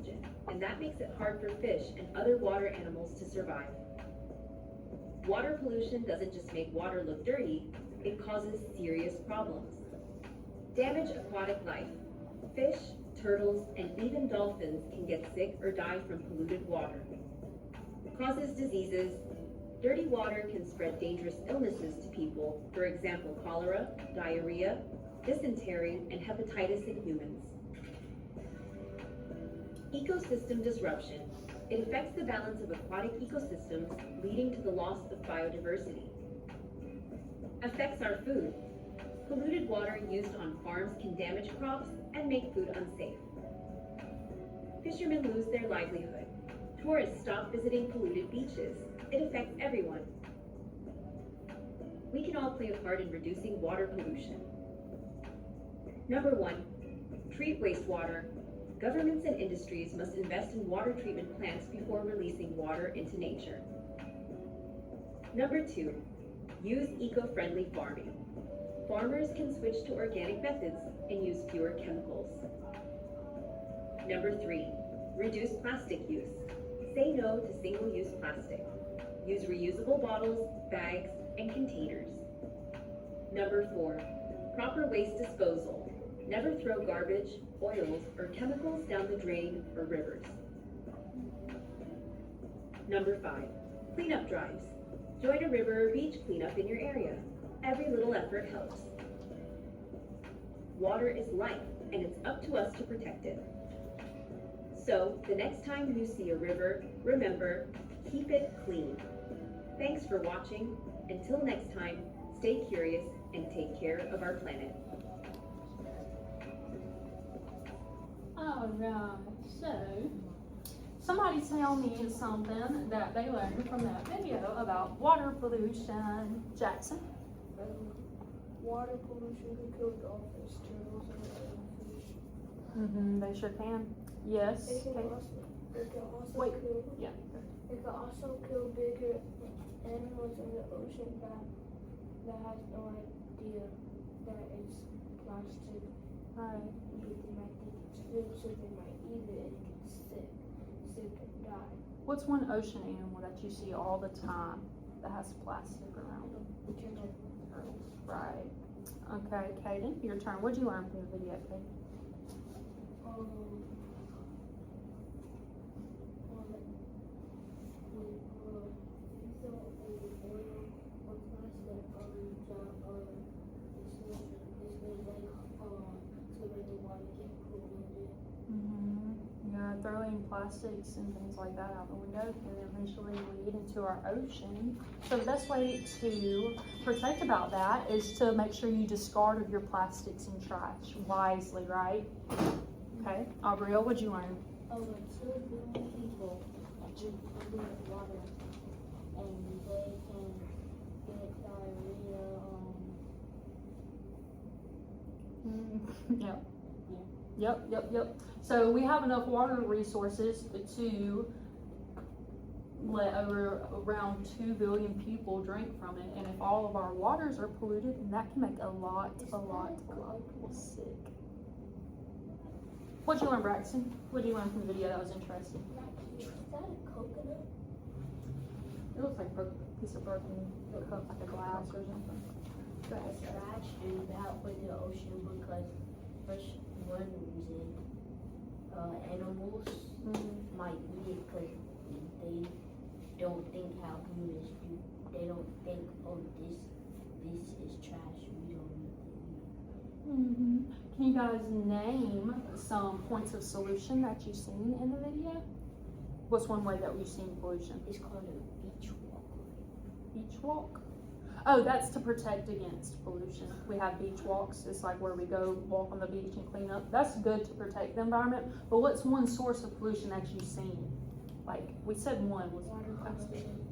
oxygen, and that makes it hard for fish and other water animals to survive. Water pollution doesn't just make water look dirty, it causes serious problems. Damage aquatic life. Fish, turtles, and even dolphins can get sick or die from polluted water. Causes diseases. Dirty water can spread dangerous illnesses to people, for example, cholera, diarrhea, dysentery, and hepatitis in humans. Ecosystem disruption. It affects the balance of aquatic ecosystems, leading to the loss of biodiversity. Affects our food. Polluted water used on farms can damage crops and make food unsafe. Fishermen lose their livelihood. Tourists stop visiting polluted beaches. It affects everyone. We can all play a part in reducing water pollution. Number 1, treat wastewater. Governments and industries must invest in water treatment plants before releasing water into nature. Number 2, use eco-friendly farming. Farmers can switch to organic methods and use fewer chemicals. Number 3, reduce plastic use. Say no to single-use plastic. Use reusable bottles, bags, and containers. Number 4, proper waste disposal. Never throw garbage, oils, or chemicals down the drain or rivers. Number 5, cleanup drives. Join a river or beach cleanup in your area. Every little effort helps. Water is life, and it's up to us to protect it. So, the next time you see a river, remember, keep it clean. Thanks for watching. Until next time, stay curious and take care of our planet. Alright, so somebody tell me something that they learned from that video about water pollution. Jackson? Water pollution can kill dolphins, turtles, and other fish. They sure can. Yes. It can Okay. also Wait, kill. yeah. It can also kill bigger animals in the ocean that has no idea that it's plastic. Alright. They might think it's food, so they might eat it and get sick and die. What's one ocean animal that you see all the time that has plastic around them? Turtles. Right. Okay, Kaden, your turn. What'd you learn from the video, Kaden? Yeah, throwing plastics and things like that out the window can eventually lead into our ocean. So the best way to protect about that is to make sure you discard of your plastics and trash wisely, right? Okay, Aubriel, what'd you learn? 2 billion people drink polluted water, and they can get diarrhea. Yep. So we have enough water resources to let around 2 billion people drink from it, and if all of our waters are polluted, then that can make a lot of people sick. What'd you learn, Braxton? What'd you learn from the video that was interesting? Is that a coconut? It looks like a piece of broken cup, like a glass or something. Go ahead. Trash and bad for the ocean because first one reason animals might eat it because they don't think how humans do. They don't think, oh, this is trash. We don't need to eat it. Can you guys name some points of solution that you've seen in the video? What's one way that we've seen pollution? It's called a beach walk. Beach walk? Oh, that's to protect against pollution. We have beach walks. It's like where we go walk on the beach and clean up. That's good to protect the environment. But what's one source of pollution that you've seen? Like we said, one was Water plastic, pollution.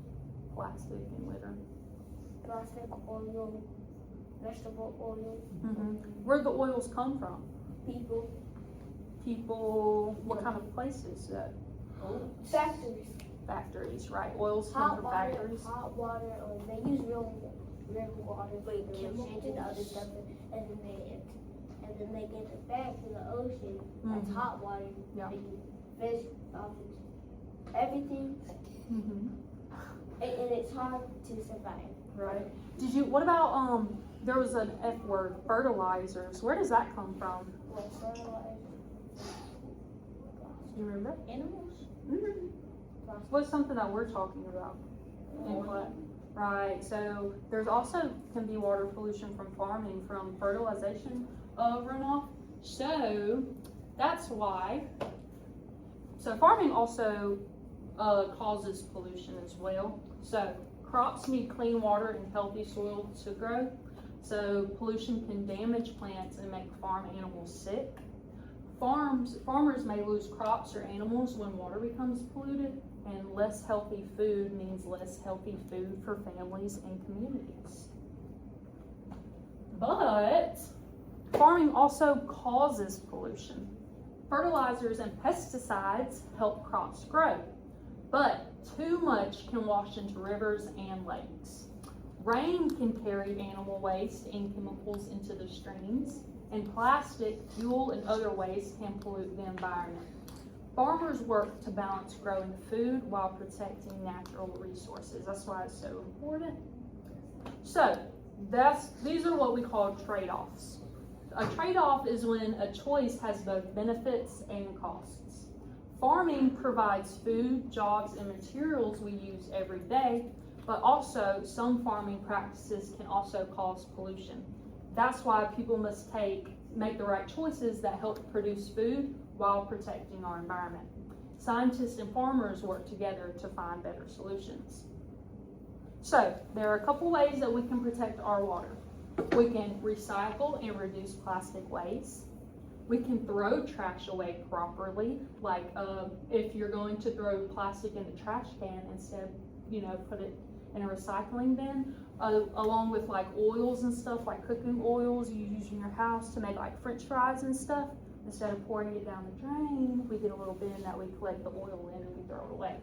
plastic and litter. Plastic, oil, vegetable oil. Where'd the oils come from? People. People, what kind of places? Factories. Factories, right? Oils come from factories. Hot water, or they use real water, but they change it to other stuff, and then they get it back to the ocean. That's hot water, Yeah. making fish, dolphins, everything, Mm-hmm. and it's hard to survive. Right. What about, there was an F word, fertilizers. Where does that come from? What fertilizer? You remember? Animals? Mm-hmm. What's something that we're talking about? In what? Right, so there's also can be water pollution from farming, from fertilization runoff. So that's why. So farming also causes pollution as well. So crops need clean water and healthy soil to grow. So pollution can damage plants and make farm animals sick. Farmers may lose crops or animals when water becomes polluted, and less healthy food means less healthy food for families and communities. But farming also causes pollution. Fertilizers and pesticides help crops grow, but too much can wash into rivers and lakes. Rain can carry animal waste and chemicals into the streams, and plastic, fuel, and other waste can pollute the environment. Farmers work to balance growing food while protecting natural resources. That's why it's so important. So, these are what we call trade-offs. A trade-off is when a choice has both benefits and costs. Farming provides food, jobs, and materials we use every day, but also some farming practices can also cause pollution. That's why people must make the right choices that help produce food while protecting our environment. Scientists and farmers work together to find better solutions. So, there are a couple ways that we can protect our water. We can recycle and reduce plastic waste. We can throw trash away properly, like if you're going to throw plastic in the trash can, instead, put it in a recycling bin, along with like oils and stuff, like cooking oils you use in your house to make like French fries and stuff. Instead of pouring it down the drain, we get a little bin that we collect the oil in and we throw it away.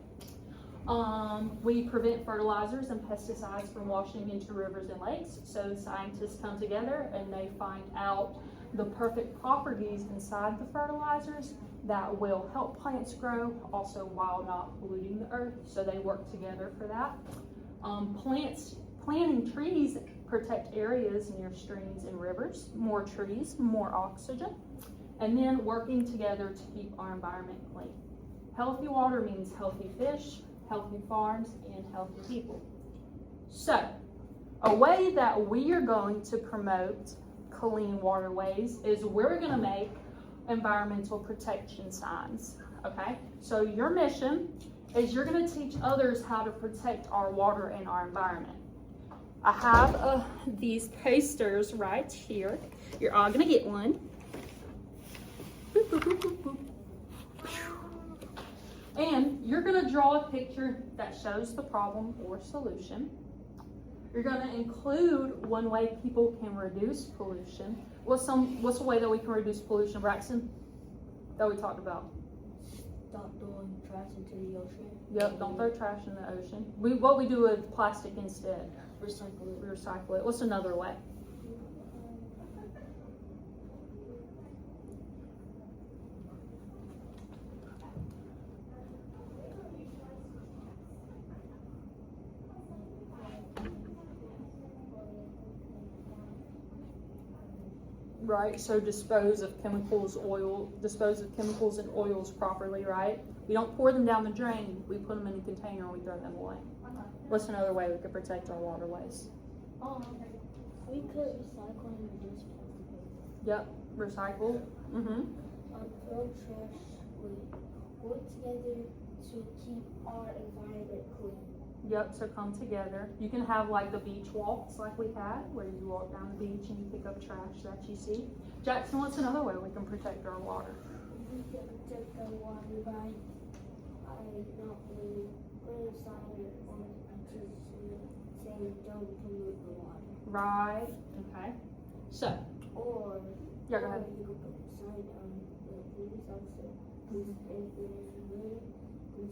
We prevent fertilizers and pesticides from washing into rivers and lakes. So scientists come together and they find out the perfect properties inside the fertilizers that will help plants grow, also while not polluting the earth. So they work together for that. Planting trees protect areas near streams and rivers. More trees, more oxygen. And then working together to keep our environment clean. Healthy water means healthy fish, healthy farms, and healthy people. So, a way that we are going to promote clean waterways is we're going to make environmental protection signs. Okay? So your mission is you're going to teach others how to protect our water and our environment. I have these posters right here. You're all going to get one. Boop, boop, boop, boop, boop. And you're going to draw a picture that shows the problem or solution. You're going to include one way people can reduce pollution. What's a way that we can reduce pollution, Braxton? That we talked about. Stop throwing trash into the ocean. Yep, don't throw trash in the ocean. What we do with plastic instead? Recycle it. Recycle it. What's another way? Right, so dispose of chemicals and oils properly, right? We don't pour them down the drain, we put them in a container and we throw them away. What's another way we could protect our waterways? We could recycle and reduce plastic waste. Yep, recycle. Throw trash. We work together to keep our environment clean. Yep, so come together. You can have like the beach walks like we had, where you walk down the beach and you pick up trash that you see. Jackson, what's another way we can protect our water? We can protect our water by not putting signs on the beaches saying don't pollute the water. Right, okay. So, Or yeah, go ahead. you could put a sign on the police officer. Police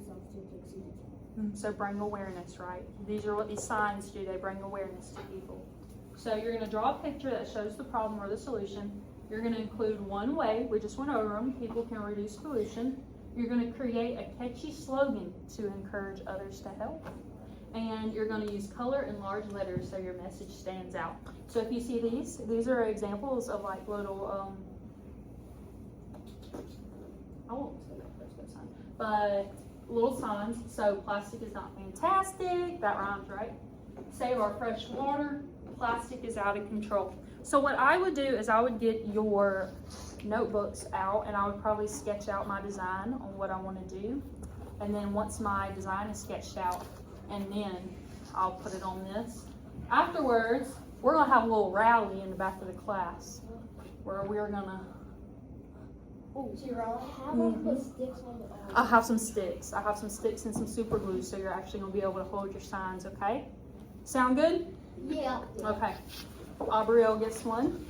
officer takes you to jail. So bring awareness, right? These are what these signs do. They bring awareness to people. So you're going to draw a picture that shows the problem or the solution. You're going to include one way. We just went over them. People can reduce pollution. You're going to include one way that You're gonna create a catchy slogan to encourage others to help. And you're gonna use color and large letters so your message stands out. So if you see these are examples of like little, I won't say that first sign, but little signs. So plastic is not fantastic, that rhymes, right? Save our fresh water, plastic is out of control. So what I would do is I would get your notebooks out and I would probably sketch out my design on what I want to do. And then once my design is sketched out, and then I'll put it on this. Afterwards, we're gonna have a little rally in the back of the class where we're gonna, So you're all have them put sticks on the I have some sticks. I have some sticks and some super glue so you're actually gonna be able to hold your signs, okay? Sound good? Yeah. Okay. Aubrielle gets one.